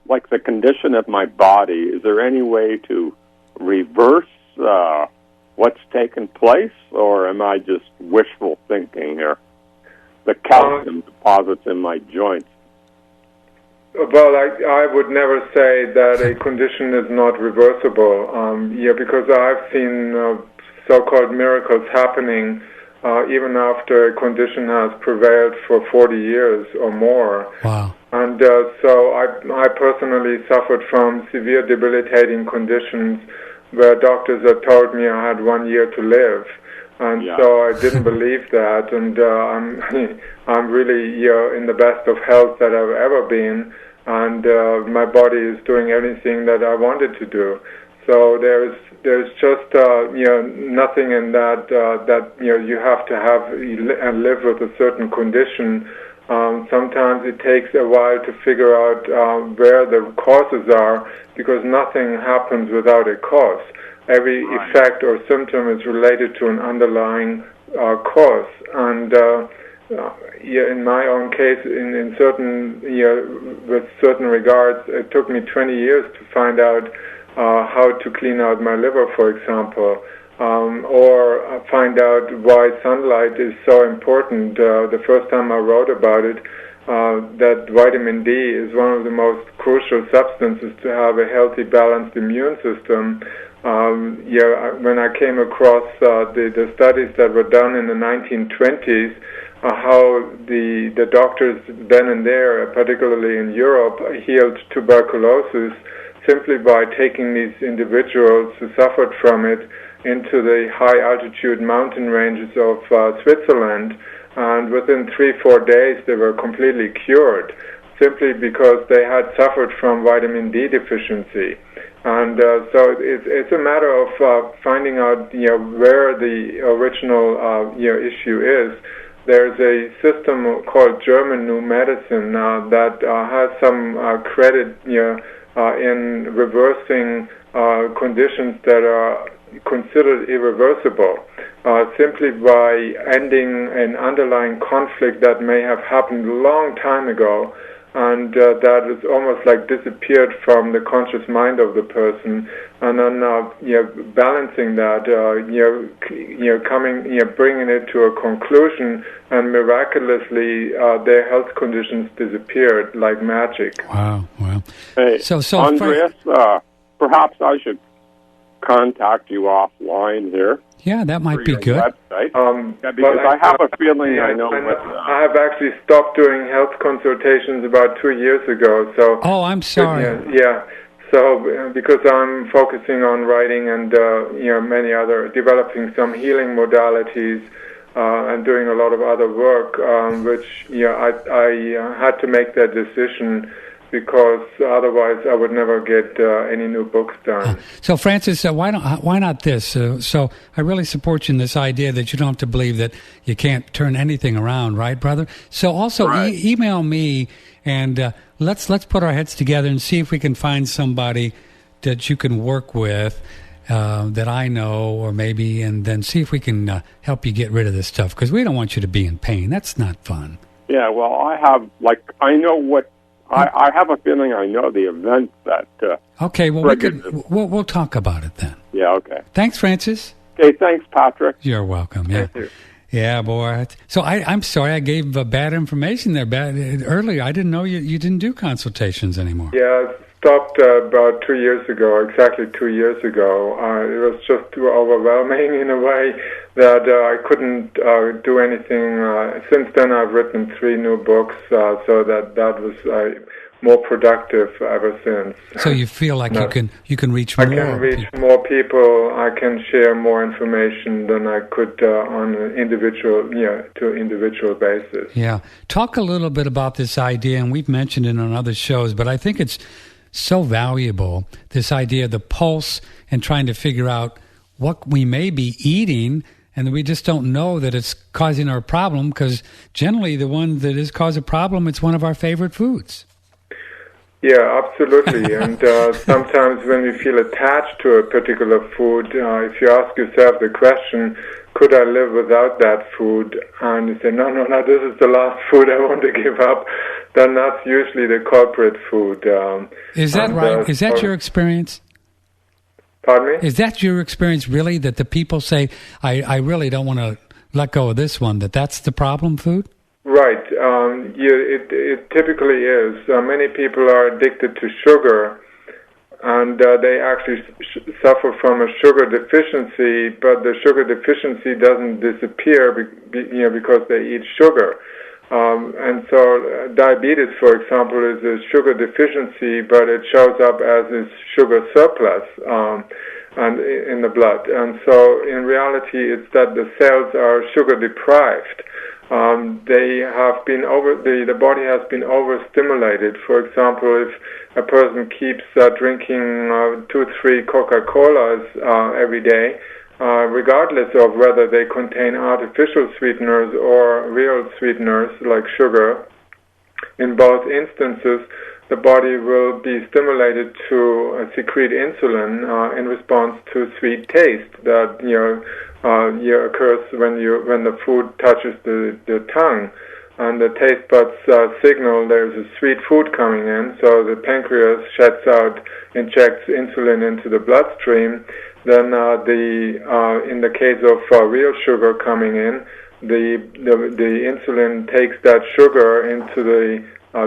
like the condition of my body, is there any way to reverse what's taken place, or am I just wishful thinking here? The calcium deposits in my joints.
Well, I would never say that a condition is not reversible. Because I've seen so-called miracles happening even after a condition has prevailed for 40 years or more.
Wow.
And so I personally suffered from severe debilitating conditions where doctors had told me I had 1 year to live. And so I didn't believe that, and I'm really in the best of health that I've ever been, and my body is doing everything that I wanted to do. So there's just nothing in that that you have to have and live with a certain condition. Sometimes it takes a while to figure out where the causes are, because nothing happens without a cause. Every effect or symptom is related to an underlying cause. And in my own case, in certain with certain regards, it took me 20 years to find out how to clean out my liver, for example, or find out why sunlight is so important. The first time I wrote about it, that vitamin D is one of the most crucial substances to have a healthy, balanced immune system. When I came across the studies that were done in the 1920s, how the doctors then and there, particularly in Europe, healed tuberculosis simply by taking these individuals who suffered from it into the high-altitude mountain ranges of Switzerland, and within 3-4 days they were completely cured, simply because they had suffered from vitamin D deficiency. And so it's a matter of finding out where the original issue is. There's a system called German New Medicine that has some credit in reversing conditions that are considered irreversible, simply by ending an underlying conflict that may have happened a long time ago, and that is almost like disappeared from the conscious mind of the person, and then balancing that, bringing it to a conclusion, and miraculously their health conditions disappeared like magic.
Wow.
Hey,
so
Andreas, perhaps I should contact you offline here.
Yeah, that might be good.
Because I have a feeling I know what...
I have actually stopped doing health consultations about 2 years ago. So.
Oh, I'm sorry.
Yeah. So because I'm focusing on writing and many other, developing some healing modalities and doing a lot of other work, which I had to make that decision, because otherwise I would never get any new books done.
So, Francis, why not this? So I really support you in this idea that you don't have to believe that you can't turn anything around, right, brother? So also email me, and let's put our heads together and see if we can find somebody that you can work with. that I know, or maybe, and then see if we can help you get rid of this stuff, because we don't want you to be in pain. That's not fun.
Yeah, well, I have a feeling I know the event that...
okay, well, we'll talk about it then.
Yeah, okay.
Thanks, Francis.
Okay, thanks, Patrick.
You're welcome, yeah.
Thank you.
Yeah, boy. So I'm sorry I gave bad information there earlier. I didn't know you didn't do consultations anymore.
Yeah, I stopped about 2 years ago, exactly 2 years ago. It was just too overwhelming in a way that I couldn't do anything. Since then, I've written 3 new books, so that was more productive ever since.
So you feel like you can reach more.
I can reach more people. I can share more information than I could on an individual basis.
Yeah. Talk a little bit about this idea, and we've mentioned it on other shows, but I think it's so valuable, this idea of the pulse and trying to figure out what we may be eating, and we just don't know that it's causing our problem, because generally the one that is causing a problem, it's one of our favorite foods.
Yeah, absolutely. And sometimes when you feel attached to a particular food, if you ask yourself the question, could I live without that food? And you say, no, this is the last food I want to give up, then that's usually the culprit food.
Is that right? Is that your experience?
Pardon me?
Is that your experience, really, that the people say, I really don't want to let go of this one, that's the problem food?
Right. It typically is. Many people are addicted to sugar, and they actually suffer from a sugar deficiency, but the sugar deficiency doesn't disappear because they eat sugar. And so diabetes, for example, is a sugar deficiency, but it shows up as a sugar surplus and in the blood. And so in reality, it's that the cells are sugar deprived. The body has been overstimulated. For example, if a person keeps drinking 2-3 Coca-Colas every day, regardless of whether they contain artificial sweeteners or real sweeteners like sugar, in both instances, the body will be stimulated to secrete insulin in response to sweet taste that occurs when the food touches the tongue, and the taste buds signal there's a sweet food coming in, so the pancreas injects insulin into the bloodstream. Then in the case of real sugar coming in, the insulin takes that sugar into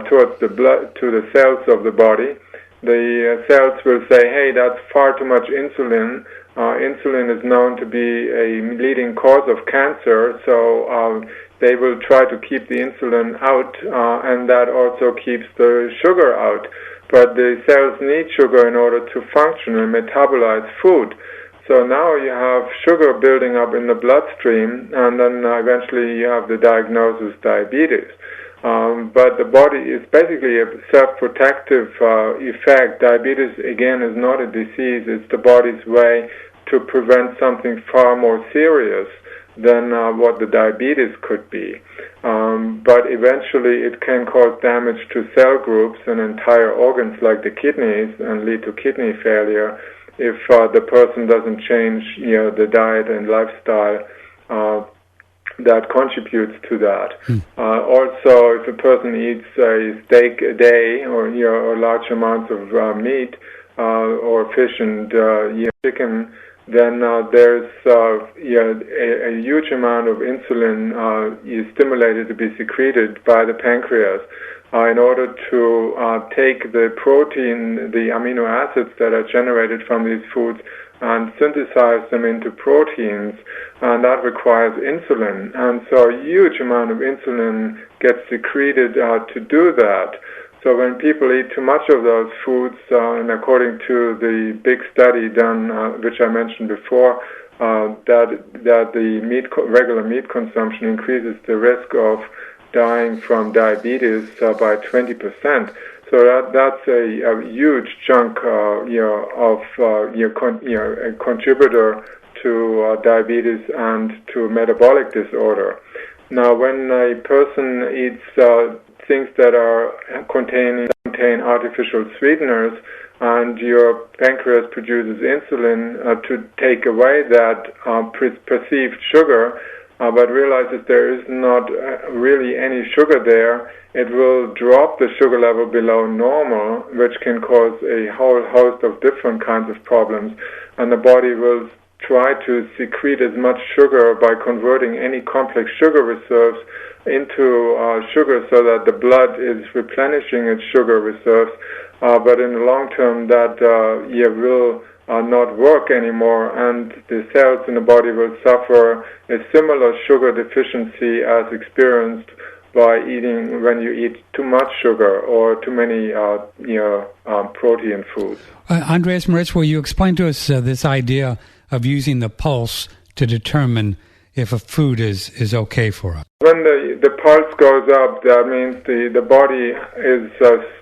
towards the blood to the cells of the body. The cells will say, hey, that's far too much insulin. Insulin is known to be a leading cause of cancer, so they will try to keep the insulin out, and that also keeps the sugar out. But the cells need sugar in order to function and metabolize food. So now you have sugar building up in the bloodstream, and then eventually you have the diagnosis diabetes. But the body is basically a self-protective effect. Diabetes, again, is not a disease. It's the body's way to prevent something far more serious than what the diabetes could be. But eventually it can cause damage to cell groups and entire organs like the kidneys and lead to kidney failure if the person doesn't change the diet and lifestyle that contributes to that. Also, if a person eats a steak a day or large amounts of meat or fish and chicken, then there's a huge amount of insulin is stimulated to be secreted by the pancreas in order to take the protein, the amino acids that are generated from these foods, and synthesize them into proteins, and that requires insulin. And so a huge amount of insulin gets secreted to do that. So when people eat too much of those foods, and according to the big study done, which I mentioned before, that the regular meat consumption increases the risk of dying from diabetes by 20%. So that's a huge chunk, a contributor to diabetes and to metabolic disorder. Now, when a person eats things that contain artificial sweeteners, and your pancreas produces insulin to take away that perceived sugar, but realizes there is not really any sugar there, it will drop the sugar level below normal, which can cause a whole host of different kinds of problems, and the body will try to secrete as much sugar by converting any complex sugar reserves into sugar so that the blood is replenishing its sugar reserves, but in the long term that will not work anymore, and the cells in the body will suffer a similar sugar deficiency as experienced by eating when you eat too much sugar or too many protein foods.
Andreas Moritz, will you explain to us this idea of using the pulse to determine if a food is okay for us?
When the pulse goes up, that means the body is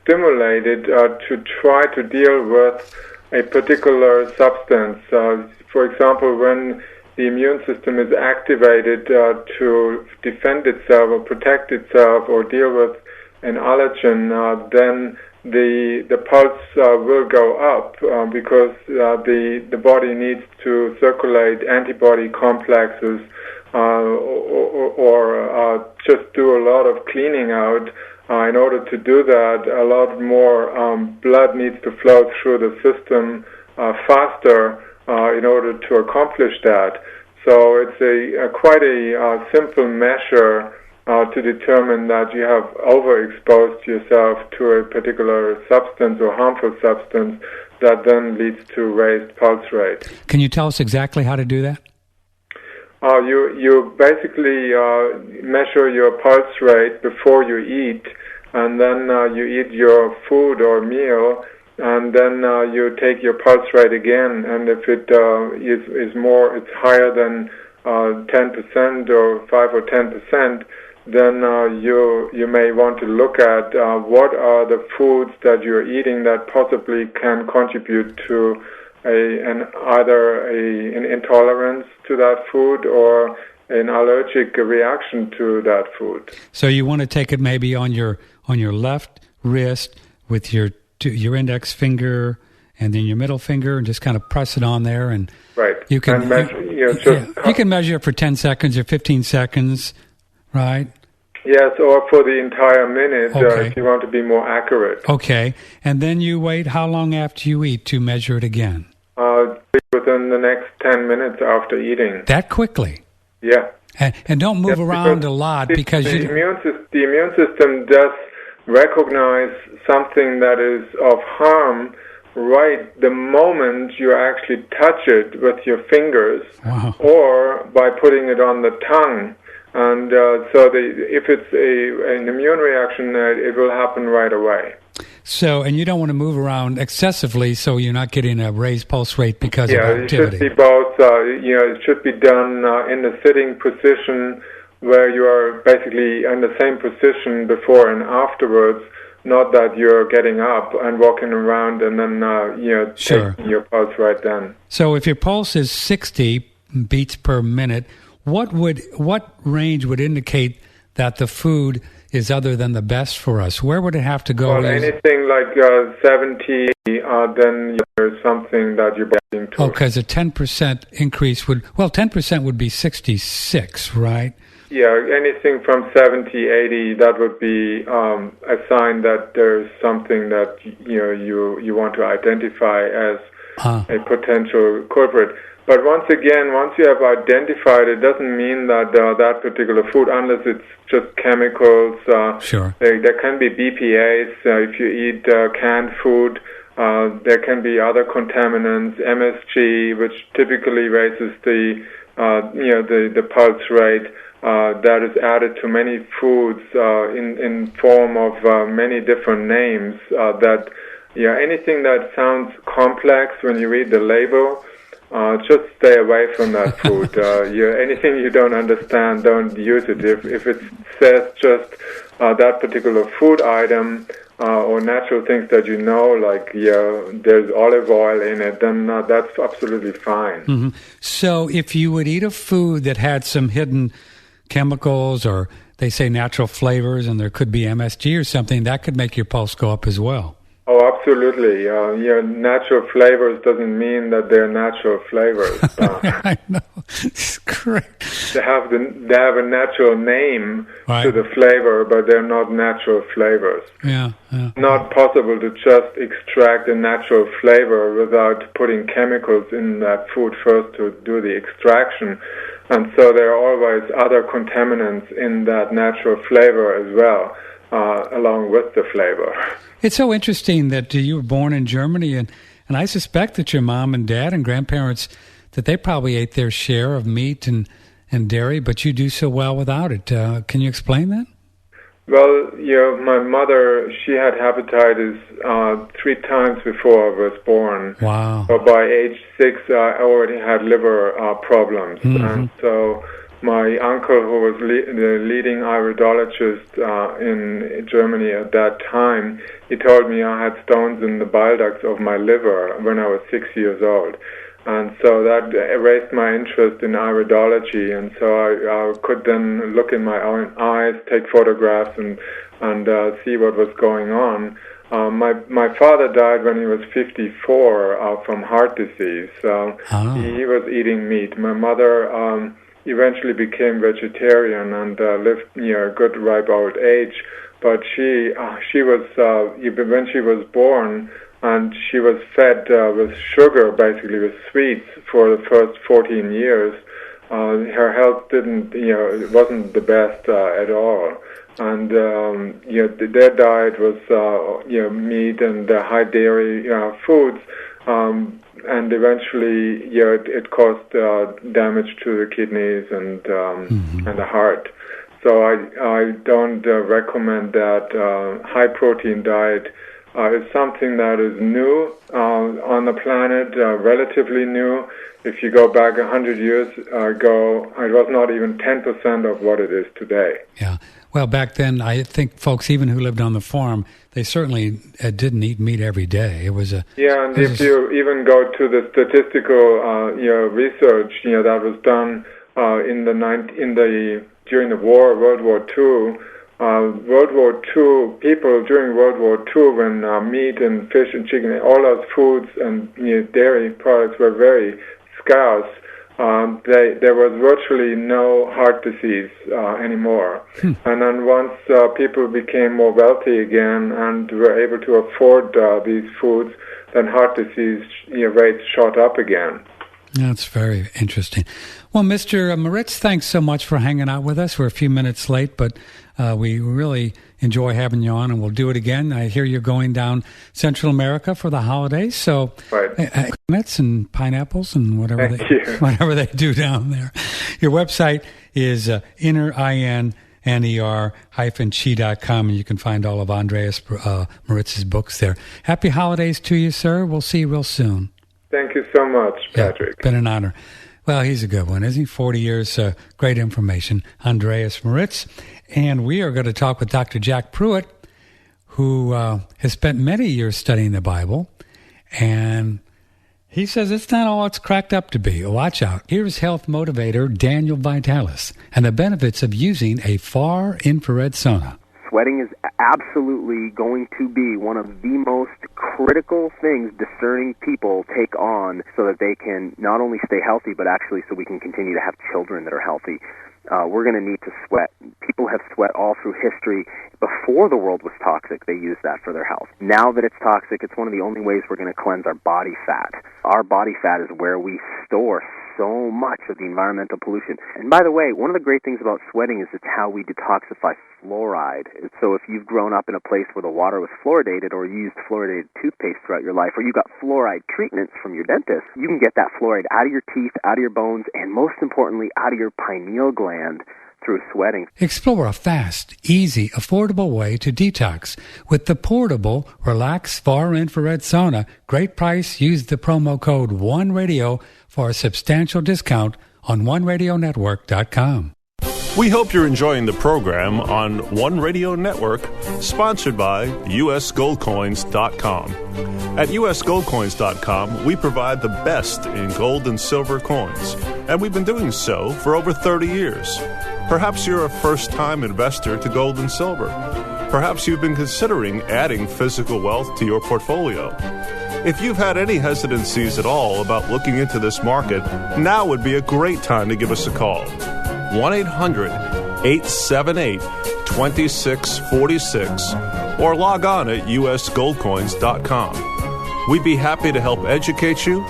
stimulated to try to deal with a particular substance. For example, when the immune system is activated to defend itself or protect itself or deal with an allergen, then the pulse will go up because the body needs to circulate antibody complexes or just do a lot of cleaning out. In order to do that, a lot more blood needs to flow through the system faster in order to accomplish that. So it's quite a simple measure to determine that you have overexposed yourself to a particular substance or harmful substance that then leads to raised pulse rate.
Can you tell us exactly how to do that?
You basically measure your pulse rate before you eat, and then you eat your food or meal, and then you take your pulse rate again, and if it is more, it's higher than 10% or 5 or 10%, then you may want to look at what are the foods that you're eating that possibly can contribute to either an intolerance to that food or an allergic reaction to that food.
So you want to take it maybe on your left wrist with your index finger and then your middle finger, and just kind of press it on there, and
right.
You can you can measure it for 10 seconds or 15 seconds, right?
Yes, or for the entire minute,
okay.
If you want to be more accurate.
Okay, and then you wait how long after you eat to measure it again?
Within the next 10 minutes after eating.
That quickly?
Yeah.
And don't move around a lot because
the immune system does recognize something that is of harm right the moment you actually touch it with your fingers,
wow.
or by putting it on the tongue. And so if it's an immune reaction, it will happen right away.
So, and you don't want to move around excessively so you're not getting a raised pulse rate because of activity.
Yeah, it should be both. It should be done in the sitting position where you are basically in the same position before and afterwards, not that you're getting up and walking around and then,
sure.
taking your pulse right then.
So if your pulse is 60 beats per minute, what range would indicate that the food is other than the best for us? Where would it have to go?
Well, anything like 70, then there's something that you're getting to.
Oh, because a 10% increase 10% would be 66, right?
Yeah, anything from 70, 80, that would be a sign that there's something that you want to identify as a potential culprit. But once you have identified, it doesn't mean that that particular food, unless it's just chemicals.
Sure.
There can be BPAs if you eat canned food. There can be other contaminants, MSG, which typically raises the pulse rate. That is added to many foods in form of many different names. Anything that sounds complex when you read the label. Just stay away from that food. Anything you don't understand, don't use it. If it says just that particular food item or natural things that you know, like there's olive oil in it, then that's absolutely fine.
Mm-hmm. So if you would eat a food that had some hidden chemicals, or they say natural flavors, and there could be MSG or something, that could make your pulse go up as well.
Oh, absolutely. Natural flavors doesn't mean that they're natural flavors.
I know. It's correct.
They have a natural name
Right.
to the flavor, but they're not natural flavors.
Yeah.
Not possible to just extract a natural flavor without putting chemicals in that food first to do the extraction. And so there are always other contaminants in that natural flavor as well, along with the flavor.
It's so interesting that you were born in Germany, and I suspect that your mom and dad and grandparents, that they probably ate their share of meat and dairy, but you do so well without it. Can you explain that?
Well, my mother, she had hepatitis 3 times before I was born.
Wow.
So by age 6, I already had liver problems.
Mm-hmm.
And so my uncle, who was the leading iridologist in Germany at that time, he told me I had stones in the bile ducts of my liver when I was 6 years old. And so that erased my interest in iridology, and so I could then look in my own eyes, take photographs, and see what was going on. My father died when he was 54 from heart disease. He was eating meat. My mother eventually became vegetarian and lived near a good ripe old age. But she was when she was born, and she was fed with sugar, basically with sweets, for the first 14 years. Her health it wasn't the best at all. And their diet was meat and high dairy foods, and eventually it caused damage to the kidneys and the heart. So I don't recommend that. High protein diet is something that is new on the planet, relatively new. If you go back 100 years ago, it was not even 10% of what it is today.
Yeah. Well, back then, I think folks, even who lived on the farm, they certainly didn't eat meat every day. It was a...
Yeah, and if you even go to the statistical research, that was done during the war, World War II. World War II, people during World War II, when meat and fish and chicken, all those foods and dairy products were very scarce, there was virtually no heart disease anymore. And then once people became more wealthy again and were able to afford these foods, then heart disease rates shot up again.
That's very interesting. Well, Mr. Moritz, thanks so much for hanging out with us. We're a few minutes late, but we really enjoy having you on, and we'll do it again. I hear you're going down Central America for the holidays, so nuts and pineapples and whatever they do down there. Your website is Ener-Chi.com, and you can find all of Andreas Moritz's books there. Happy holidays to you, sir. We'll see you real soon.
Thank you so much, Patrick.
Yeah, been an honor. Well, he's a good one, isn't he? 40 years, great information. Andreas Moritz. And we are going to talk with Dr. Jack Pruitt, who has spent many years studying the Bible. And he says it's not all it's cracked up to be. Watch out. Here's health motivator Daniel Vitalis and the benefits of using a far-infrared sauna.
Sweating is absolutely going to be one of the most critical things discerning people take on so that they can not only stay healthy, but actually so we can continue to have children that are healthy. We're going to need to sweat. People have sweat all through history. Before the world was toxic, they used that for their health. Now that it's toxic, it's one of the only ways we're going to cleanse our body fat. Our body fat is where we store so much of the environmental pollution. And by the way, one of the great things about sweating is it's how we detoxify fluoride. So if you've grown up in a place where the water was fluoridated, or you used fluoridated toothpaste throughout your life, or you got fluoride treatments from your dentist, you can get that fluoride out of your teeth, out of your bones, and most importantly, out of your pineal gland through sweating.
Explore a fast, easy, affordable way to detox with the portable Relax Far Infrared Sauna. Great price. Use the promo code ONERADIO for a substantial discount on OneRadioNetwork.com.
We hope you're enjoying the program on One Radio Network, sponsored by USGoldCoins.com. At USGoldCoins.com, we provide the best in gold and silver coins, and we've been doing so for over 30 years. Perhaps you're a first-time investor to gold and silver. Perhaps you've been considering adding physical wealth to your portfolio. If you've had any hesitancies at all about looking into this market, now would be a great time to give us a call. 1-800-878-2646 or log on at usgoldcoins.com. We'd be happy to help educate you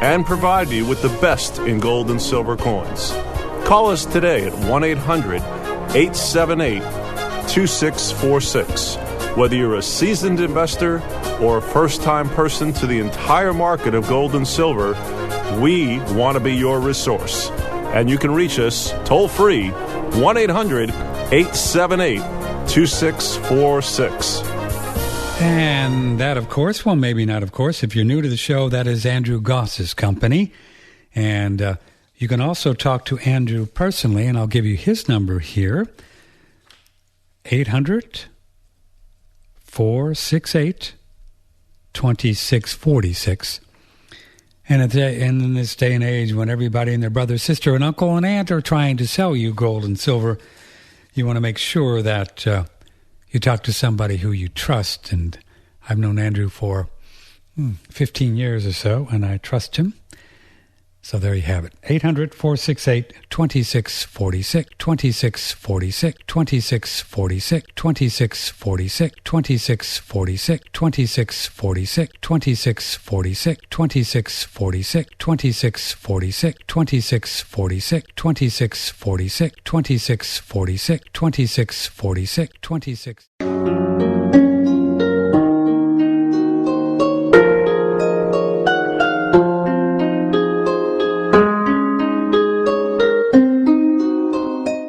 and provide you with the best in gold and silver coins. Call us today at 1-800-878-2646. Whether you're a seasoned investor or a first-time person to the entire market of gold and silver, we want to be your resource. And you can reach us toll-free, 1-800-878-2646.
And that, of course, well, maybe not, of course. If you're new to the show, that is Andrew Goss's company. And you can also talk to Andrew personally, and I'll give you his number here, 800-468-2646. And in this day and age when everybody and their brother, sister, and uncle and aunt are trying to sell you gold and silver, you want to make sure that you talk to somebody who you trust. And I've known Andrew for 15 years or so, and I trust him. So there you have it. 800-468-2646, 2646, 2646, 2646, 2646, 2646, 2646, 2646, 2646, 2646, 2646, 2646, 2646, 26.